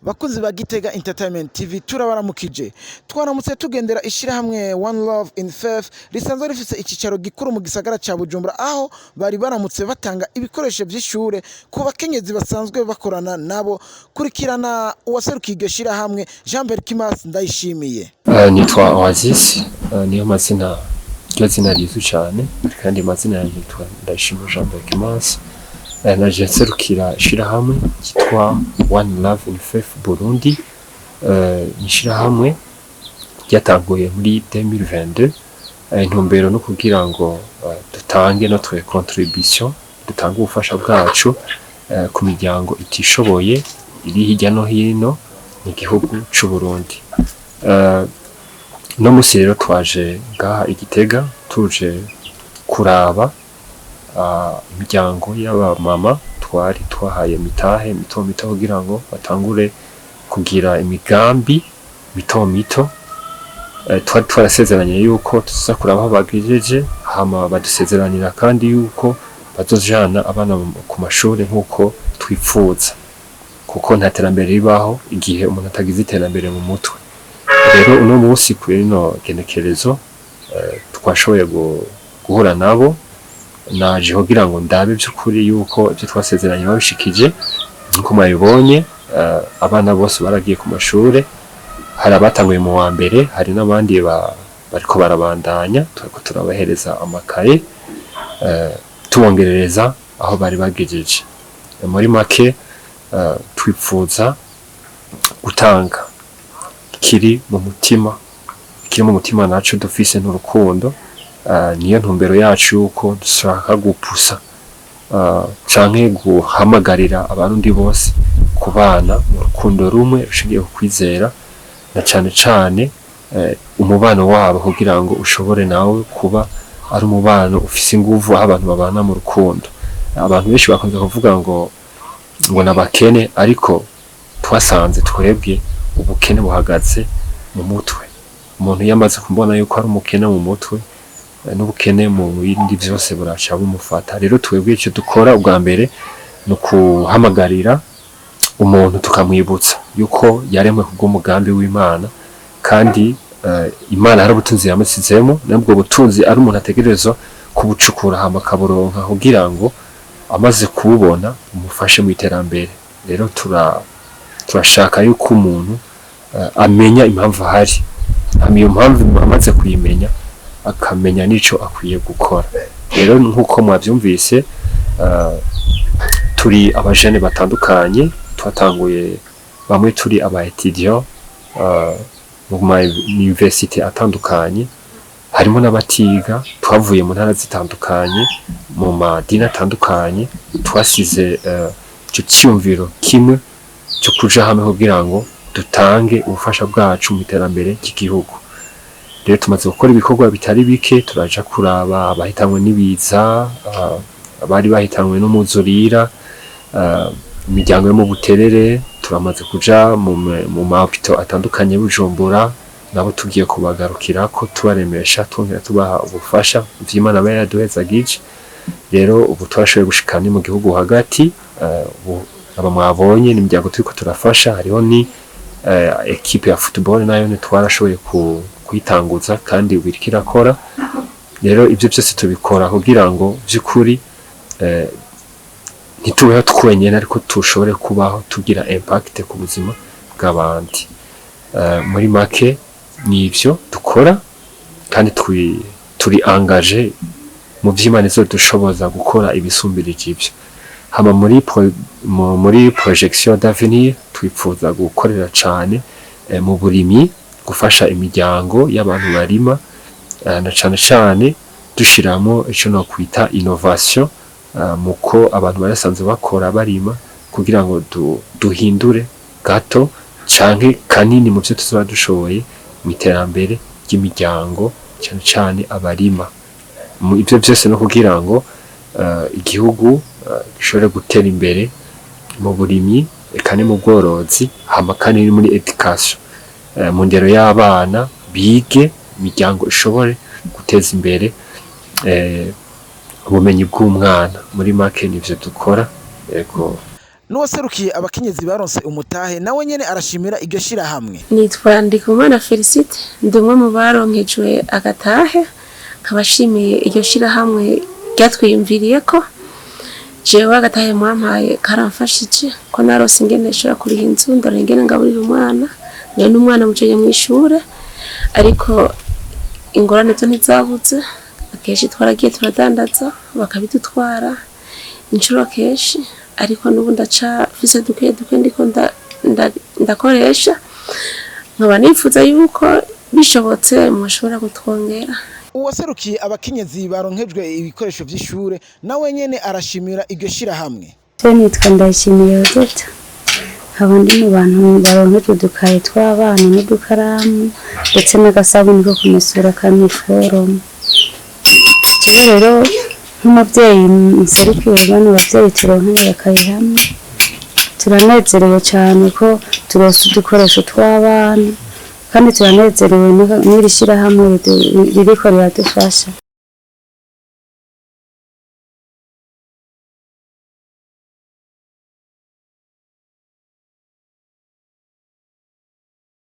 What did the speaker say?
Bakunzi ba Gitega Entertainment TV turabaramukije twaramutse tugendera ishirahamwe One Love in Faith risanzwe rifise icicaro gikuru mu gisagara ca Bujumbura aho bari baramutse batanga ibikoresho vy'ishure ku bakenyezi basanzwe bakorana nabo kurikirana uwaserukiye iryo shirahamwe Jean Berkimas Ndayishimiye. Nitwa Oasis niyo mazina ryo zina rizwi cyane kandi mazina yanjye yitwa Ndayishimiye Jean Berkimas. Naje nserukira ishirahamwe kitwa One Love in Faith Burundi. Ishirahamwe ryatanguye muri 2022 intumbero no kugira ngo dutange notre contribution, dutange ubufasha bwacu ku miryango itishoboye iri hirya no hino mu gihugu c'u Burundi. No musi rero twaje ngaha Igitega tuje kuraba imiryango y'abamama twari twahaye mitahe mito kugira ngo batangure kugira imigambi mito twari twarasezeranye yuko tuza kuraba aho bagejeje hama badusezeranira kandi yuko bazojana abana ku mashuri nk'uko twipfuza, kuko nta terambere ribaho igihe umuntu atagize iterambere mu mutwe. Rero uno munsi kuri no genekerezo twashoboye guhura nabo, naje kugira ngo ndabe by'ukuri yuko ibyo twasezeranye babishikije. Nkuko mwabibonye abana bose baragiye ku mashure, hari abatanguye mu wa mbere, hari n'abandi bariko barabandanya, turiko turabahereza amakaye tubongerereza aho bari bagejeje. Muri make twipfuza gutanga kiri mu mutima nacu dufise n'urukundo. Niyo ntumbero yacu yuko dushaka gupusa canke guhamagarira abarundi bose kubana mu rukundo rumwe rushingiye ku kwizera, na cane umubano wabo kugira ngo ushobore nawe kuba ari umubano ufise inguvu aho abantu babana mu rukundo. Abantu benshi bakunze kuvuga ngo nabakene, ariko twasanze twebwe ubukene buhagaze mu mutwe. Umuntu yamaze kumbona yuko ari umukene mu mutwe, n'ubukene mu bindi byose buraca bumufata. Rero twebwe icyo dukora ubwa mbere no kuhamagarira umuntu tukamwibutsa yuko yaremwe kubw'umugambi w'Imana, kandi Imana hari ubutunzi yamusizemo, nabwo butunzi ari umuntu ategerezwa kubucukura hama kaburonka kugira ngo amaze kububona umufashe mu iterambere. Rero turashaka yuko umuntu amenya impamvu ahari, iyo mpamvu amaze kuyimenya akamenya nico akwiye gukora. Rero nkuko mwabyumvise turi abajene batandukanye, twatanguye bamwe turi aba étudiants mu university atandukanye, harimo n'abatiga, twavuye mu ntara zitandukanye mu madini atandukanye, twasize cyo cyumviro kimwe cyo kuja hamwe kugira ngo dutange ubufasha bwacu mu iterambere ry'igihugu. Rero tumaze gukora ibikorwa bitari bike, turaja kuraba abahitanwe n'ibiza, abari bahitanwe n'umuzurira, imiryango yo mu Buterere, turamaze kuja mu mahopito atandukanye Bujumbura, nabo tugiye kubagarukira ko tubaremesha twongera tubaha ubufasha vy'Imana aba yaduhezagije. Rero ubu twashoboye gushika ni mu gihugu hagati, aba mwabonye n'imiryango turiko turafasha, hariho ni equipe ya football nayo twarashoboye kwitanguza kandi biriko irakora. Rero ibyo byose tubikora kugira ngo by'ukuri ntitubeho twenyene, ariko tushobore kubaho tugira impact ku buzima bw'abandi. Muri make nivyo dukora, kandi turi engage mu vy'Imana izodushoboza gukora ibisumbirije ivyo. Hama muri projection d'avenir twifuza gukorera cane mu burimyi, gufasha imiryango y'abantu barima, na cane dushiramo ico no kwita innovation muko abantu barasanzwe bakora barima, kugira ngo duhindure gato canke kanini mu byo tuzoba dushoboye mu iterambere ry'imiryango, cane abarima. Mu ivyo byose no kugira ngo igihugu gishobore gutera imbere mu burimyi, kandi mu bworozi, hama kandi muri education, mu ndero y'abana bige, imiryango ishobore guteza imbere ubumenyi bw'umwana. Muri make nivyo dukora. Yego. n'uwaserukiye abakenyezi baronse umutahe nawe nyene arashimira iryo shirahamwe. Nitwa Ndikumana Felicite, ndi umwe mu baronkejwe agatahe, kabashimiye iryo shirahamwe ryatwiyumviriye ko jewe agatahe mwampaye karamfashije ko narose ingene nshobora kuriha inzu, ndora ingene ngaburira umwana, nayo n'umwana mujanye mw'ishure, ariko ingorane zo ntizabuze, akenshi twaragiye turadandaza bakabidutwara inshuro kenshi, ariko n'ubu ndacafise duke ndiko ndakoresha, nkaba nifuza yuko bishobotse mushobora kutwongera. Uwaserukiye abakenyezi baronkejwe ibikoresho vy'ishure nawe nyene arashimira iryo shirahamwe. Nitwa Ndayishimiye Odeta, nkaba ndi mu bantu baronkejwe udukaye tw'abana n'udukaramu ndetse n'agasabuni ko kumesura ka Miforomo. Jewe rero nk'umuvyeyi nserukiye bano bavyeyi turonkanye agakaye hamwe, turanezerewe cane ko turose udukoresho tw'abana kandi turanezerewe n'iri shirahamwe ririko riradufasha.